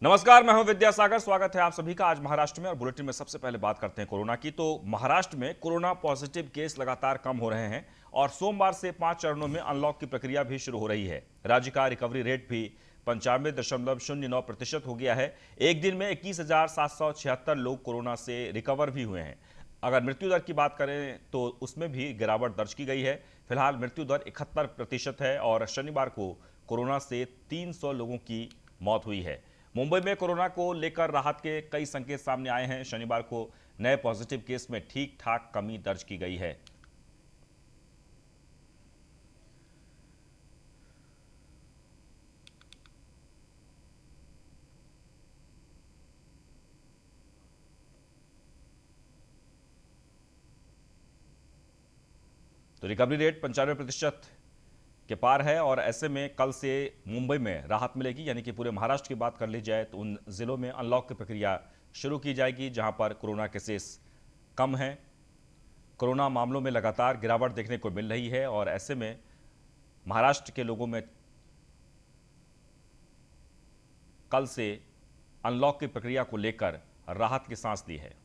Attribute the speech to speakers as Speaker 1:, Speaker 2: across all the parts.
Speaker 1: नमस्कार, मैं हूं विद्यासागर। स्वागत है आप सभी का आज महाराष्ट्र में। और बुलेटिन में सबसे पहले बात करते हैं कोरोना की। तो महाराष्ट्र में कोरोना पॉजिटिव केस लगातार कम हो रहे हैं और सोमवार से 5 चरणों में अनलॉक की प्रक्रिया भी शुरू हो रही है। राज्य का रिकवरी रेट भी 95.09% हो गया है। एक दिन में 21,776 लोग कोरोना से रिकवर भी हुए हैं। अगर मृत्यु दर की बात करें तो उसमें भी गिरावट दर्ज की गई है। फिलहाल मृत्यु दर 71% है और शनिवार को कोरोना से 300 लोगों की मौत हुई है। मुंबई में कोरोना को लेकर राहत के कई संकेत सामने आए हैं। शनिवार को नए पॉजिटिव केस में ठीक ठाक कमी दर्ज की गई है। तो रिकवरी रेट 95% के पार है और ऐसे में कल से मुंबई में राहत मिलेगी। यानी कि पूरे महाराष्ट्र की बात कर ली जाए तो उन जिलों में अनलॉक की प्रक्रिया शुरू की जाएगी जहां पर कोरोना केसेस कम हैं। कोरोना मामलों में लगातार गिरावट देखने को मिल रही है और ऐसे में महाराष्ट्र के लोगों में कल से अनलॉक की प्रक्रिया को लेकर राहत की सांस ली है।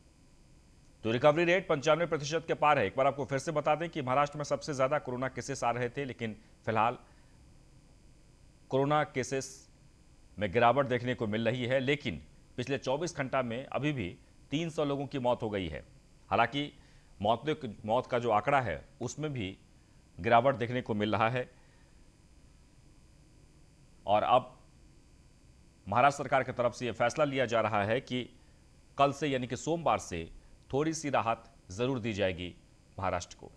Speaker 1: तो रिकवरी रेट 95% के पार है। एक बार आपको फिर से बता दें कि महाराष्ट्र में सबसे ज्यादा कोरोना केसेस आ रहे थे, लेकिन फिलहाल कोरोना केसेस में गिरावट देखने को मिल रही है। लेकिन पिछले 24 घंटा में अभी भी 300 लोगों की मौत हो गई है। हालांकि मौत का जो आंकड़ा है उसमें भी गिरावट देखने को मिल रहा है और अब महाराष्ट्र सरकार की तरफ से यह फैसला लिया जा रहा है कि कल से यानी कि सोमवार से थोड़ी सी राहत जरूर दी जाएगी महाराष्ट्र को।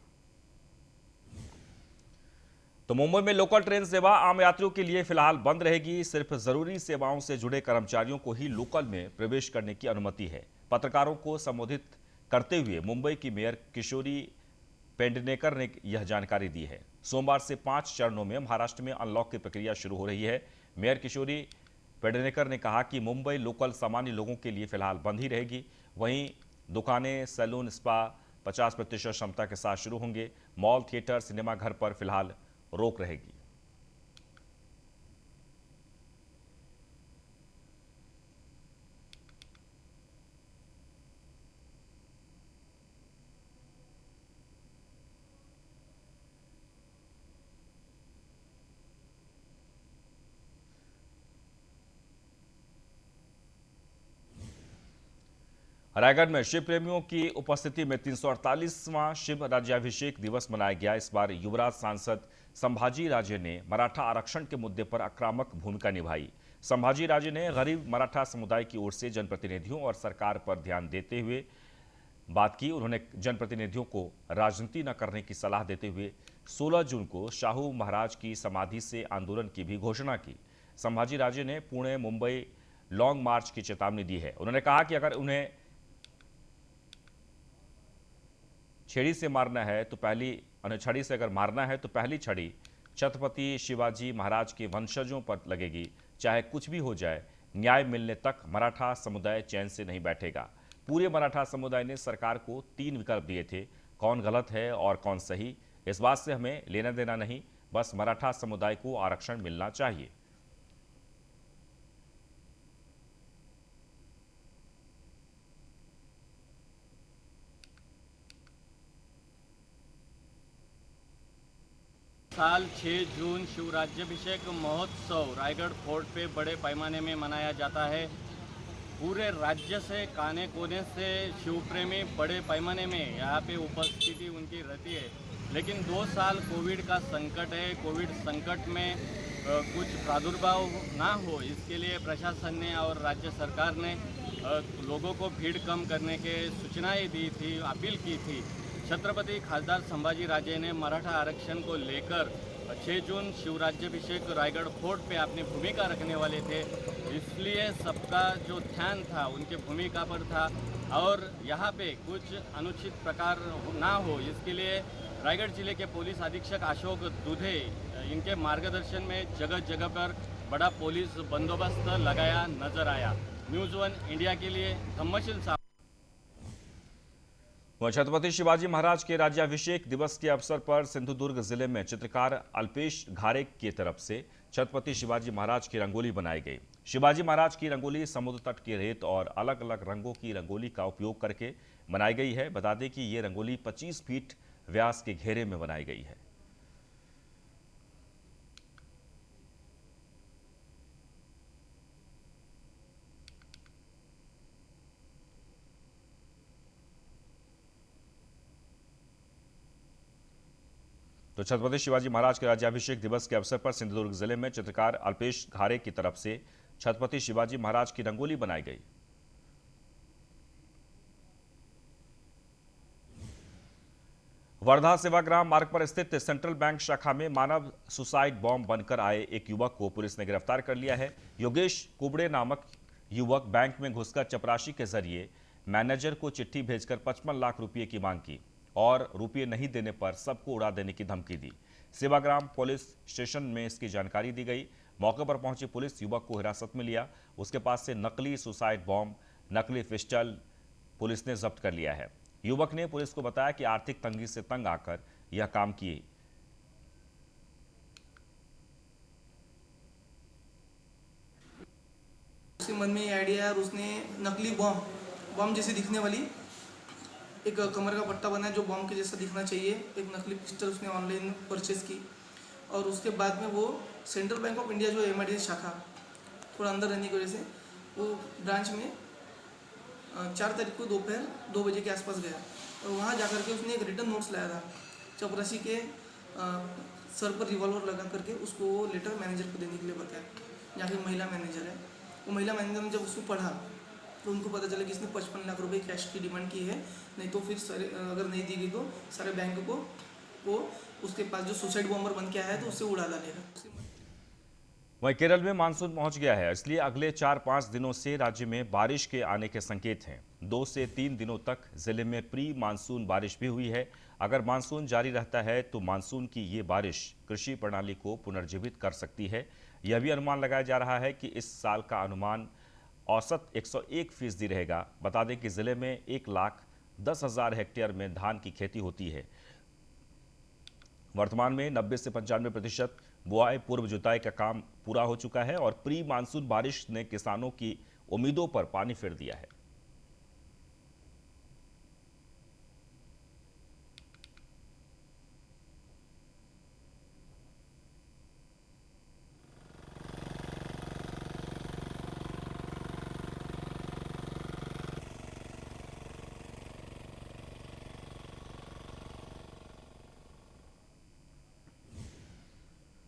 Speaker 1: तो मुंबई में लोकल ट्रेन सेवा आम यात्रियों के लिए फिलहाल बंद रहेगी। सिर्फ जरूरी सेवाओं से जुड़े कर्मचारियों को ही लोकल में प्रवेश करने की अनुमति है। पत्रकारों को संबोधित करते हुए मुंबई की मेयर किशोरी पेडनेकर ने यह जानकारी दी है। सोमवार से 5 चरणों में महाराष्ट्र में अनलॉक की प्रक्रिया शुरू हो रही है। मेयर किशोरी पेडनेकर ने कहा कि मुंबई लोकल सामान्य लोगों के लिए फिलहाल बंद ही रहेगी। वहीं दुकानें, सैलून, स्पा 50% क्षमता के साथ शुरू होंगे। मॉल, थिएटर, सिनेमा घर पर फिलहाल रोक रहेगी। रायगढ़ में शिव प्रेमियों की उपस्थिति में 348वां शिव राज्याभिषेक दिवस मनाया गया। इस बार युवराज सांसद संभाजी राजे ने मराठा आरक्षण के मुद्दे पर आक्रामक भूमिका निभाई। संभाजी राजे ने गरीब मराठा समुदाय की ओर से जनप्रतिनिधियों और सरकार पर ध्यान देते हुए बात की। उन्होंने जनप्रतिनिधियों को राजनीति न करने की सलाह देते हुए 16 जून को शाहू महाराज की समाधि से आंदोलन की भी घोषणा की। संभाजी राजे ने पुणे मुंबई लॉन्ग मार्च की चेतावनी दी है। उन्होंने कहा कि अगर उन्हें छड़ी से मारना है तो छड़ी से अगर मारना है तो पहली छड़ी छत्रपति शिवाजी महाराज के वंशजों पर लगेगी। चाहे कुछ भी हो जाए, न्याय मिलने तक मराठा समुदाय चैन से नहीं बैठेगा। पूरे मराठा समुदाय ने सरकार को 3 विकल्प दिए थे, कौन गलत है और कौन सही। इस बात से हमें लेना देना नहीं, बस मराठा समुदाय को आरक्षण मिलना चाहिए।
Speaker 2: साल 6 जून शिवराज्याभिषेक महोत्सव रायगढ़ फोर्ट पे बड़े पैमाने में मनाया जाता है। पूरे राज्य से, काने कोने से शिवप्रेमी बड़े पैमाने में यहाँ पे उपस्थिति उनकी रहती है। लेकिन 2 साल कोविड का संकट है। कोविड संकट में कुछ प्रादुर्भाव ना हो, इसके लिए प्रशासन ने और राज्य सरकार ने लोगों को भीड़ कम करने के सूचनाएं दी थी, अपील की थी। छत्रपति खासदार संभाजी राजे ने मराठा आरक्षण को लेकर 6 जून शिवराज्याभिषेक रायगढ़ फोर्ट पे अपनी भूमिका रखने वाले थे, इसलिए सबका जो ध्यान था उनके भूमिका पर था और यहाँ पे कुछ अनुचित प्रकार ना हो, इसके लिए रायगढ़ जिले के पुलिस अधीक्षक अशोक दुधे इनके मार्गदर्शन में जगह जगह पर बड़ा पुलिस बंदोबस्त लगाया नजर आया। न्यूज़ 1 इंडिया के लिए धम्मशील साहब।
Speaker 1: वह छत्रपति शिवाजी महाराज के राज्याभिषेक दिवस के अवसर पर सिंधुदुर्ग जिले में चित्रकार अल्पेश घारे की तरफ से छत्रपति शिवाजी महाराज की रंगोली बनाई गई। शिवाजी महाराज की रंगोली समुद्र तट के रेत और अलग अलग रंगों की रंगोली का उपयोग करके बनाई गई है। बता दें कि ये रंगोली 25 फीट व्यास के घेरे में बनाई गई है। तो छत्रपति शिवाजी महाराज के राज्याभिषेक दिवस के अवसर पर सिंधुदुर्ग जिले में चित्रकार अल्पेश घारे की तरफ से छत्रपति शिवाजी महाराज की रंगोली बनाई गई। वर्धा सेवाग्राम मार्ग पर स्थित सेंट्रल बैंक शाखा में मानव सुसाइड बॉम्ब बनकर आए एक युवक को पुलिस ने गिरफ्तार कर लिया है। योगेश कुबड़े नामक युवक बैंक में घुसकर चपरासी के जरिए मैनेजर को चिट्ठी भेजकर 55 लाख रुपए की मांग की और रुपये नहीं देने पर सबको उड़ा देने की धमकी दी। सेवाग्राम पुलिस स्टेशन में इसकी जानकारी दी गई। मौके पर पहुंची पुलिस युवक को हिरासत में लिया। उसके पास से नकली सुसाइड बॉम्ब, नकली पिस्टल पुलिस ने जब्त कर लिया है। युवक ने पुलिस को बताया कि आर्थिक तंगी से तंग आकर यह काम किए।
Speaker 3: उसके मन में ये आइडिया है और उसने नकली बॉम्ब जैसी दिखने वाली एक कमर का पट्टा बनाया जो बॉम्ब के जैसा दिखना चाहिए, एक नकली पिस्टल उसने ऑनलाइन परचेज की। और उसके बाद में वो सेंट्रल बैंक ऑफ इंडिया जो MIDC शाखा थोड़ा अंदर रहने की वजह से वो ब्रांच में 4 तारीख को दोपहर 2 बजे के आसपास गया और वहाँ जाकर के उसने एक रिटर्न नोट्स लाया था। चपरासी के सर पर रिवॉल्वर लगा करके उसको वो लेटर मैनेजर को देने के लिए बताया। यहाँ की महिला मैनेजर है, वो महिला मैनेजर ने जब उसको पढ़ा तो उनको पता चला कि इसने 55 लाख रुपए कैश की डिमांड की है, नहीं तो फिर सारे अगर नहीं दी गई तो सारे बैंक को वो उसके पास जो सुसाइड बॉम्बर बन के आया है तो उससे उड़ा डालेगा।
Speaker 1: वहीं केरल में मानसून पहुंच गया है, इसलिए अगले 4-5 दिनों से राज्य में बारिश के आने के संकेत हैं। 2 से 3 दिनों तक जिले में प्री मानसून बारिश भी हुई है। अगर मानसून जारी रहता है तो मानसून की ये बारिश कृषि प्रणाली को पुनर्जीवित कर सकती है। यह भी अनुमान लगाया जा रहा है कि इस साल का अनुमान औसत 101% रहेगा। बता दें कि जिले में 1,10,000 हेक्टेयर में धान की खेती होती है। वर्तमान में 90 से 95% बुआई पूर्व जुताई का काम पूरा हो चुका है और प्री मानसून बारिश ने किसानों की उम्मीदों पर पानी फेर दिया है।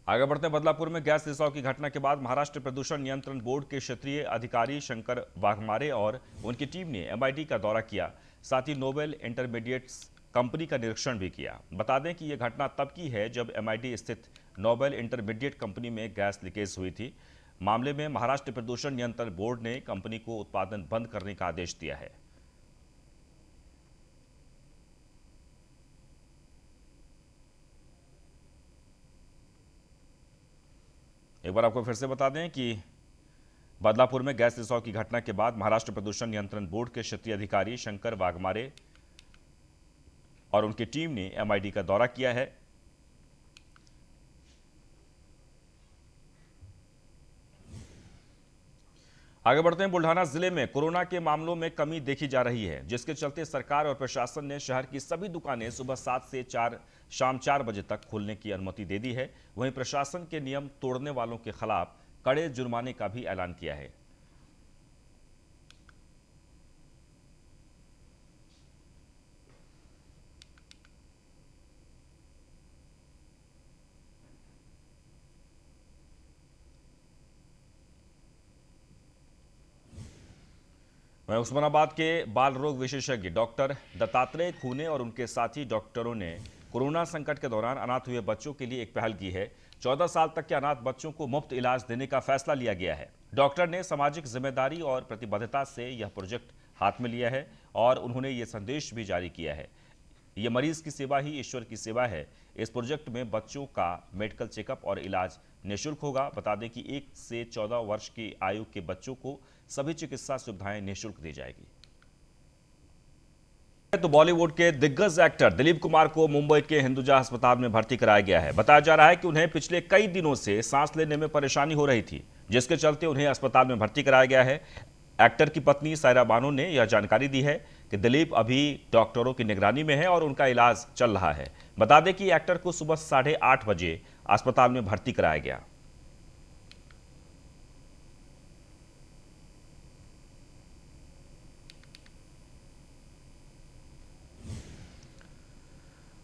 Speaker 1: आगे बढ़ते हैं। बदलापुर में गैस रिसाव की घटना के बाद महाराष्ट्र प्रदूषण नियंत्रण बोर्ड के क्षेत्रीय अधिकारी शंकर वाघमारे और उनकी टीम ने MID का दौरा किया। साथ ही नोबेल इंटरमीडिएट्स कंपनी का निरीक्षण भी किया। बता दें कि यह घटना तब की है जब MID स्थित नोबेल इंटरमीडिएट कंपनी में गैस लीकेज हुई थी। मामले में महाराष्ट्र प्रदूषण नियंत्रण बोर्ड ने कंपनी को उत्पादन बंद करने का आदेश दिया है। एक बार आपको फिर से बता दें कि बदलापुर में गैस रिसाव की घटना के बाद महाराष्ट्र प्रदूषण नियंत्रण बोर्ड के क्षेत्रीय अधिकारी शंकर वाघमारे और उनकी टीम ने MID का दौरा किया है। आगे बढ़ते हैं। बुल्ढाना जिले में कोरोना के मामलों में कमी देखी जा रही है, जिसके चलते सरकार और प्रशासन ने शहर की सभी दुकानें सुबह 7 से शाम 4 बजे तक खोलने की अनुमति दे दी है। वहीं प्रशासन के नियम तोड़ने वालों के खिलाफ कड़े जुर्माने का भी ऐलान किया है। वहीं उस्मानाबाद के बाल रोग विशेषज्ञ डॉक्टर दत्तात्रेय खूने और उनके साथी डॉक्टरों ने कोरोना संकट के दौरान अनाथ हुए बच्चों के लिए एक पहल की है। 14 साल तक के अनाथ बच्चों को मुफ्त इलाज देने का फैसला लिया गया है। डॉक्टर ने सामाजिक जिम्मेदारी और प्रतिबद्धता से यह प्रोजेक्ट हाथ में लिया है और उन्होंने ये संदेश भी जारी किया है, ये मरीज की सेवा ही ईश्वर की सेवा है। इस प्रोजेक्ट में बच्चों का मेडिकल चेकअप और इलाज निःशुल्क होगा। बता दें कि 1 से 14 वर्ष की आयु के बच्चों को सभी चिकित्सा सुविधाएं निःशुल्क दी जाएगी। तो बॉलीवुड के दिग्गज एक्टर दिलीप कुमार को मुंबई के हिंदुजा अस्पताल में भर्ती कराया गया है। बताया जा रहा है कि उन्हें पिछले कई दिनों से सांस लेने में परेशानी हो रही थी, जिसके चलते उन्हें अस्पताल में भर्ती कराया गया है। एक्टर की पत्नी सायरा बानो ने यह जानकारी दी है कि दिलीप अभी डॉक्टरों की निगरानी में है और उनका इलाज चल रहा है। बता दें कि एक्टर को सुबह 8:30 बजे अस्पताल में भर्ती कराया गया।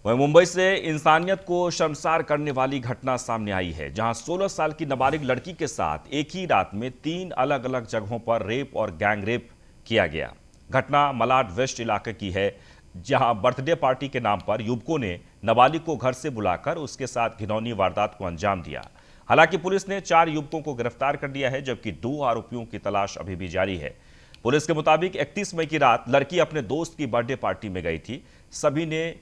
Speaker 1: वहीं मुंबई से इंसानियत को शर्मसार करने वाली घटना सामने आई है, जहां 16 साल की नाबालिग लड़की के साथ एक ही रात में 3 अलग अलग जगहों पर रेप और गैंग रेप किया गया। घटना मलाड वेस्ट इलाके की है, जहां बर्थडे पार्टी के नाम पर युवकों ने नाबालिग को घर से बुलाकर उसके साथ घिनौनी वारदात को अंजाम दिया। हालांकि पुलिस ने 4 युवकों को गिरफ्तार कर लिया है, जबकि 2 आरोपियों की तलाश अभी भी जारी है। पुलिस के मुताबिक 31 मई की रात लड़की अपने दोस्त की बर्थडे पार्टी में गई थी। सभी ने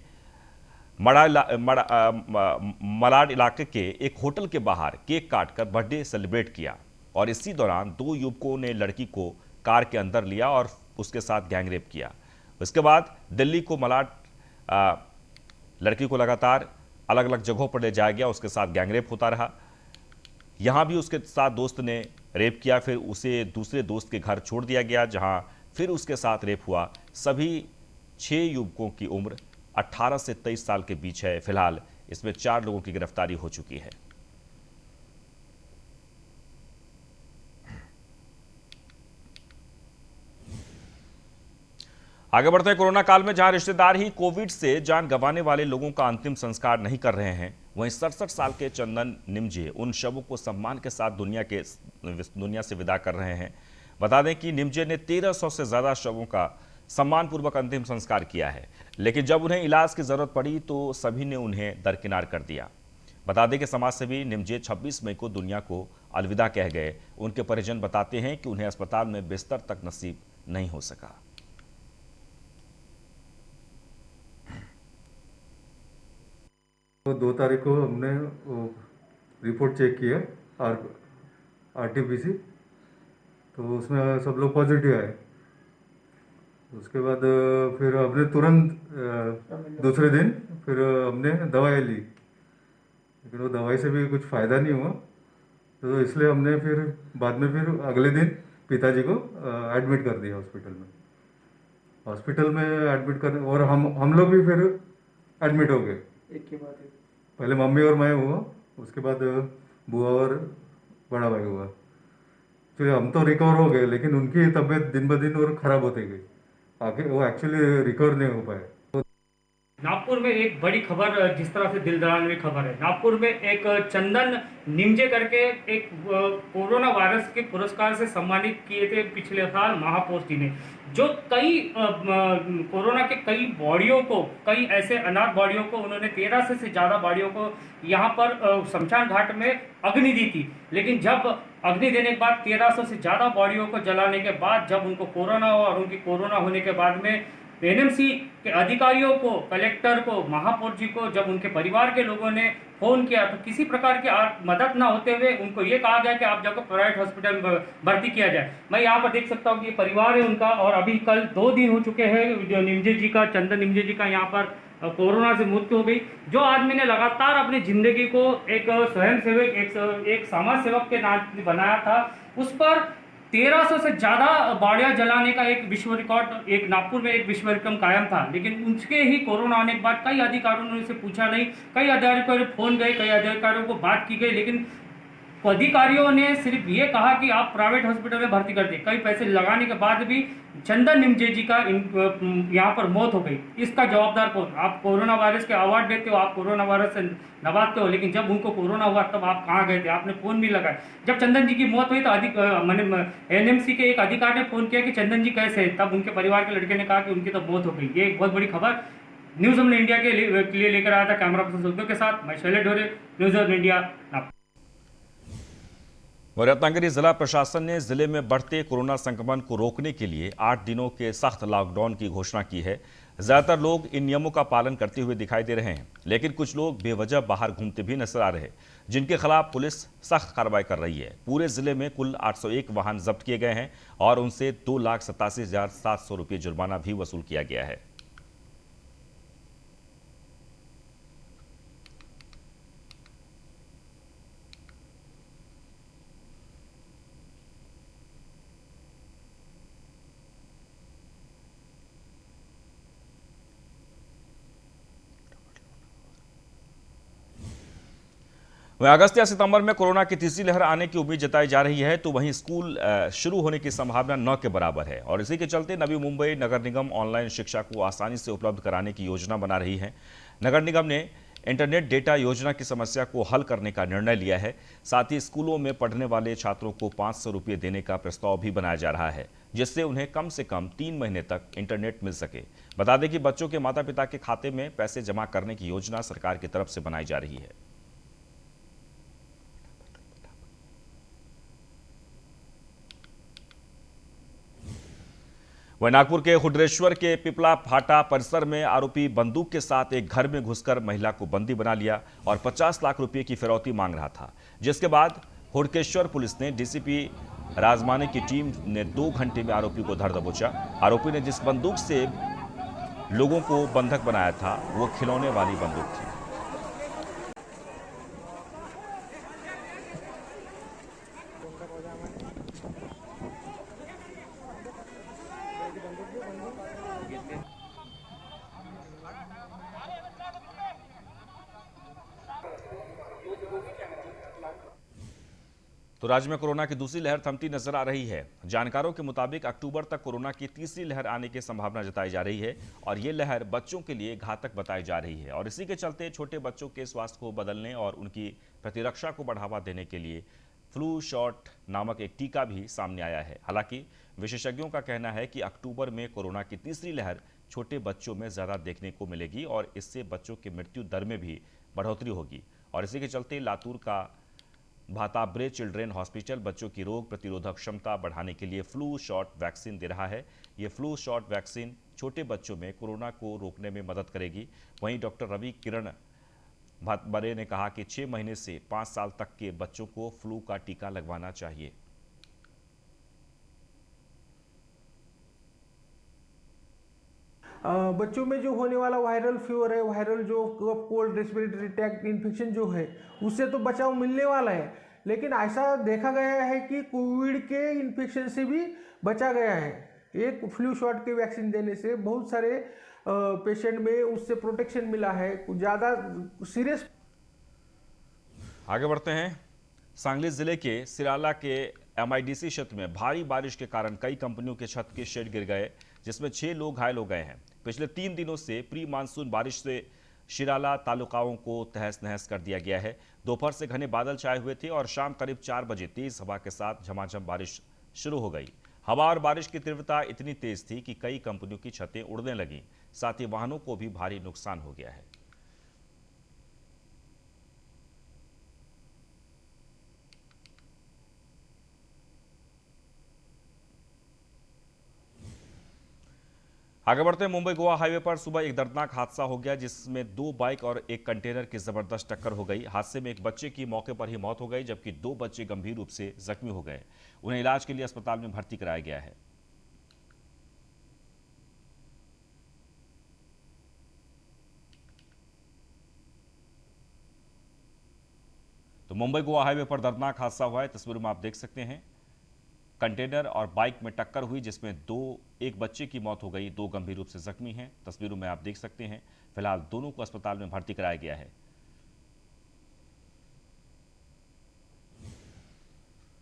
Speaker 1: मलाड इलाके के एक होटल के बाहर केक काटकर बर्थडे सेलिब्रेट किया और इसी दौरान 2 युवकों ने लड़की को कार के अंदर लिया और उसके साथ गैंगरेप किया। उसके बाद दिल्ली को मलाड लड़की को लगातार अलग अलग जगहों पर ले जाया गया, उसके साथ गैंगरेप होता रहा। यहां भी उसके साथ दोस्त ने रेप किया, फिर उसे दूसरे दोस्त के घर छोड़ दिया गया, जहां फिर उसके साथ रेप हुआ। सभी 6 युवकों की उम्र 18 से 23 साल के बीच है। फिलहाल इसमें 4 लोगों की गिरफ्तारी हो चुकी है। आगे बढ़ते हैं। कोरोना काल में जहां रिश्तेदार ही कोविड से जान गंवाने वाले लोगों का अंतिम संस्कार नहीं कर रहे हैं, वहीं 67 साल के चंदन निमजे उन शवों को सम्मान के साथ दुनिया से विदा कर रहे हैं। बता दें कि निमजे ने 1300 से ज्यादा शवों का सम्मानपूर्वक अंतिम संस्कार किया है, लेकिन जब उन्हें इलाज की जरूरत पड़ी तो सभी ने उन्हें दरकिनार कर दिया। बता दें कि समाजसेवी निमजे 26 मई को दुनिया को अलविदा कह गए। उनके परिजन बताते हैं कि उन्हें अस्पताल में बिस्तर तक नसीब नहीं हो सका।
Speaker 4: तो 2 तारीख को हमने रिपोर्ट चेक किया RT-PC, तो उसमें सब लोग पॉजिटिव आए। उसके बाद फिर हमने तुरंत दूसरे दिन फिर हमने दवाई ली, लेकिन वो दवाई से भी कुछ फ़ायदा नहीं हुआ, तो इसलिए हमने फिर बाद में फिर अगले दिन पिताजी को एडमिट कर दिया हॉस्पिटल में एडमिट कर, और हम लोग भी फिर एडमिट हो गए। एक के बाद पहले मम्मी और मैं हुआ, उसके बाद बुआ और बड़ा भाई हुआ। तो हम तो रिकवर हो गए, लेकिन उनकी तबीयत दिन ब दिन और ख़राब होती गई, आगे वो एक्चुअली रिकवर नहीं हो पाए।
Speaker 5: नागपुर में एक बड़ी खबर, जिस तरह से दिल दहलाने वाली खबर है। नागपुर में एक चंदन निमजे करके एक कोरोना वायरस के पुरस्कार से सम्मानित किए थे पिछले साल महापौर जी ने, जो कई कोरोना के कई बॉडियों को, कई ऐसे अनाथ बॉडियों को, उन्होंने 1300 से ज़्यादा बॉडियों को यहाँ पर शमशान घाट में अग्नि दी थी। लेकिन जब अग्नि देने के बाद 1300 से ज़्यादा बॉडियों को जलाने के बाद जब उनको कोरोना हुआ, और उनकी कोरोना होने के बाद में NMC के अधिकारियों को, कलेक्टर को, महापौर जी को, जब उनके परिवार के लोगों ने फ़ोन किया तो किसी प्रकार की मदद ना होते हुए उनको ये कहा गया कि आप जाकर प्राइवेट हॉस्पिटल में भर्ती किया जाए। मैं यहाँ पर देख सकता हूँ कि ये परिवार है उनका, और अभी कल 2 दिन हो चुके हैं जो निमजे जी का, चंदन निमजे जी का यहाँ पर कोरोना से मृत्यु हो गई। जो आदमी ने लगातार अपनी ज़िंदगी को एक स्वयंसेवक, एक समाज सेवक के नाम बनाया था, उस पर 1300 से ज़्यादा बाड़ियाँ जलाने का एक विश्व रिकॉर्ड, एक नागपुर में एक विश्व रिकॉर्ड कायम था। लेकिन उसके ही कोरोना आने के बाद कई अधिकारियों ने उनसे पूछा नहीं, कई अधिकारियों को फोन गए, कई अधिकारियों को बात की गई, लेकिन अधिकारियों ने सिर्फ ये कहा कि आप प्राइवेट हॉस्पिटल में भर्ती कर दें। कई पैसे लगाने के बाद भी चंदन निमजे जी का यहाँ पर मौत हो गई। इसका जवाबदार कौन? आप कोरोना वायरस के अवार्ड देते हो, आप कोरोना वायरस से नवाजते हो, लेकिन जब उनको कोरोना हुआ तब आप कहाँ गए थे? आपने फ़ोन भी लगाया। जब चंदन जी की मौत हुई तो NMC के एक अधिकारी ने फ़ोन किया कि चंदन जी कैसे हैं, तब उनके परिवार के लड़के ने कहा कि उनकी तो मौत हो गई। ये एक बहुत बड़ी खबर न्यूज़ ऑन इंडिया के लिए लेकर आया था कैमरा पर्सन सुखदेव के साथ। मैं शैलेश ढोरे, न्यूज़ ऑन इंडिया।
Speaker 1: रत्नागिरी जिला प्रशासन ने जिले में बढ़ते कोरोना संक्रमण को रोकने के लिए 8 दिनों के सख्त लॉकडाउन की घोषणा की है। ज्यादातर लोग इन नियमों का पालन करते हुए दिखाई दे रहे हैं, लेकिन कुछ लोग बेवजह बाहर घूमते भी नजर आ रहे हैं, जिनके खिलाफ पुलिस सख्त कार्रवाई कर रही है। पूरे जिले में कुल 801 वाहन जब्त किए गए हैं और उनसे 2,87,700 रुपये जुर्माना भी वसूल किया गया है। वहीं अगस्त या सितंबर में कोरोना की तीसरी लहर आने की उम्मीद जताई जा रही है, तो वहीं स्कूल शुरू होने की संभावना न के बराबर है। और इसी के चलते नवी मुंबई नगर निगम ऑनलाइन शिक्षा को आसानी से उपलब्ध कराने की योजना बना रही है। नगर निगम ने इंटरनेट डेटा योजना की समस्या को हल करने का निर्णय लिया है। साथ ही स्कूलों में पढ़ने वाले छात्रों को 500 रुपये देने का प्रस्ताव भी बनाया जा रहा है, जिससे उन्हें कम से कम 3 महीने तक इंटरनेट मिल सके। बता दें कि बच्चों के माता पिता के खाते में पैसे जमा करने की योजना सरकार की तरफ से बनाई जा रही है। वहीं नागपुर के हुड्रेश्वर के पिपला फाटा परिसर में आरोपी बंदूक के साथ एक घर में घुसकर महिला को बंदी बना लिया और 50 लाख रुपए की फिरौती मांग रहा था, जिसके बाद हुडकेश्वर पुलिस ने डीसीपी राजमाने की टीम ने 2 घंटे में आरोपी को धर दबोचा। आरोपी ने जिस बंदूक से लोगों को बंधक बनाया था वो खिलौने वाली बंदूक थी। तो राज्य में कोरोना की दूसरी लहर थमती नजर आ रही है। जानकारों के मुताबिक अक्टूबर तक कोरोना की तीसरी लहर आने की संभावना जताई जा रही है और ये लहर बच्चों के लिए घातक बताई जा रही है। और इसी के चलते छोटे बच्चों के स्वास्थ्य को बदलने और उनकी प्रतिरक्षा को बढ़ावा देने के लिए फ्लू शॉट नामक एक टीका भी सामने आया है। हालांकि विशेषज्ञों का कहना है कि अक्टूबर में कोरोना की तीसरी लहर छोटे बच्चों में ज्यादा देखने को मिलेगी और इससे बच्चों की मृत्यु दर में भी बढ़ोतरी होगी। और इसी के चलते लातूर का भाताब्रे चिल्ड्रेन हॉस्पिटल बच्चों की रोग प्रतिरोधक क्षमता बढ़ाने के लिए फ्लू शॉट वैक्सीन दे रहा है। ये फ्लू शॉट वैक्सीन छोटे बच्चों में कोरोना को रोकने में मदद करेगी। वहीं डॉक्टर रवि किरण भातबरे ने कहा कि 6 महीने से 5 साल तक के बच्चों को फ्लू का टीका लगवाना चाहिए।
Speaker 6: बच्चों में जो होने वाला वायरल फीवर है, वायरल जो कोल्ड रेस्पिरेटरी ट्रैक्ट इन्फेक्शन जो है, उससे तो बचाव मिलने वाला है। लेकिन ऐसा देखा गया है कि कोविड के इन्फेक्शन से भी बचा गया है। एक फ्लू शॉट के वैक्सीन देने से बहुत सारे पेशेंट में उससे प्रोटेक्शन मिला है। ज़्यादा सीरियस।
Speaker 1: आगे बढ़ते हैं। सांगली जिले के सिराला के MIDC क्षेत्र में भारी बारिश के कारण कई कंपनियों के छत के शेड गिर गए, जिसमें 6 लोग घायल हो गए हैं। पिछले 3 दिनों से प्री मानसून बारिश से शिराला तालुकाओं को तहस नहस कर दिया गया है। दोपहर से घने बादल छाए हुए थे और शाम करीब 4 बजे तेज हवा के साथ झमाझम बारिश शुरू हो गई। हवा और बारिश की तीव्रता इतनी तेज थी कि कई कंपनियों की छतें उड़ने लगीं, साथ ही वाहनों को भी भारी नुकसान हो गया है। आगे बढ़ते हैं। मुंबई गोवा हाईवे पर सुबह एक दर्दनाक हादसा हो गया, जिसमें 2 बाइक और एक कंटेनर की जबरदस्त टक्कर हो गई। हादसे में एक बच्चे की मौके पर ही मौत हो गई, जबकि 2 बच्चे गंभीर रूप से जख्मी हो गए। उन्हें इलाज के लिए अस्पताल में भर्ती कराया गया है। तो मुंबई गोवा हाईवे पर दर्दनाक हादसा हुआ है। तस्वीरों में आप देख सकते हैं, कंटेनर और बाइक में टक्कर हुई, जिसमें एक बच्चे की मौत हो गई, 2 गंभीर रूप से जख्मी हैं। तस्वीरों में आप देख सकते हैं। फिलहाल दोनों को अस्पताल में भर्ती कराया गया है।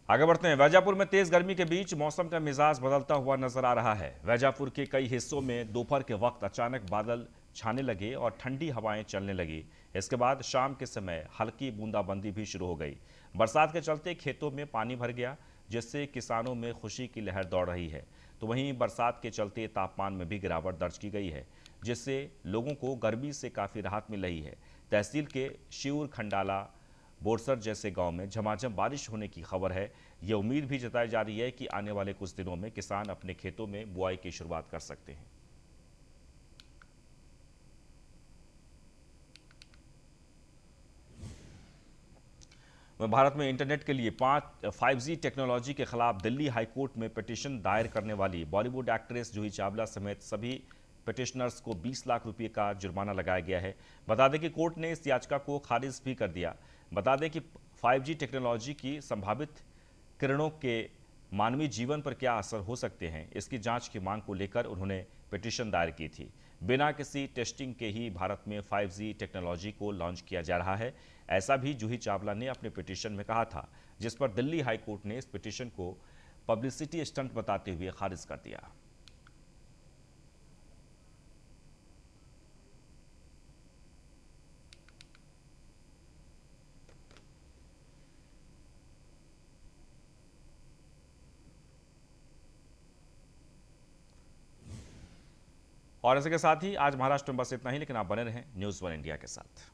Speaker 1: आगे बढ़ते हैं। वैजापुर में तेज गर्मी के बीच मौसम का मिजाज बदलता हुआ नजर आ रहा है। वैजापुर के कई हिस्सों में दोपहर के वक्त अचानक बादल छाने लगे और ठंडी हवाएं चलने लगी। इसके बाद शाम के समय हल्की बूंदाबांदी भी शुरू हो गई। बरसात के चलते खेतों में पानी भर गया, जिससे किसानों में खुशी की लहर दौड़ रही है। तो वहीं बरसात के चलते तापमान में भी गिरावट दर्ज की गई है, जिससे लोगों को गर्मी से काफ़ी राहत मिल रही है। तहसील के शिऊर, खंडाला, बोरसर जैसे गांव में झमाझम बारिश होने की खबर है। ये उम्मीद भी जताई जा रही है कि आने वाले कुछ दिनों में किसान अपने खेतों में बुआई की शुरुआत कर सकते हैं। भारत में इंटरनेट के लिए 5G टेक्नोलॉजी के खिलाफ दिल्ली हाईकोर्ट में पिटीशन दायर करने वाली बॉलीवुड एक्ट्रेस जूही चावला समेत सभी पिटिशनर्स को 20 लाख रुपए का जुर्माना लगाया गया है। बता दें कि कोर्ट ने इस याचिका को खारिज भी कर दिया। बता दें कि 5G टेक्नोलॉजी की संभावित किरणों के मानवीय जीवन पर क्या असर हो सकते हैं, इसकी जांच की मांग को लेकर उन्होंने पिटीशन दायर की थी। बिना किसी टेस्टिंग के ही भारत में 5G टेक्नोलॉजी को लॉन्च किया जा रहा है। ऐसा भी जूही चावला ने अपने पिटीशन में कहा था, जिस पर दिल्ली हाईकोर्ट ने इस पिटीशन को पब्लिसिटी स्टंट बताते हुए खारिज कर दिया। और इसके साथ ही आज महाराष्ट्र में बस इतना ही, लेकिन आप बने रहें न्यूज़ 1 इंडिया के साथ।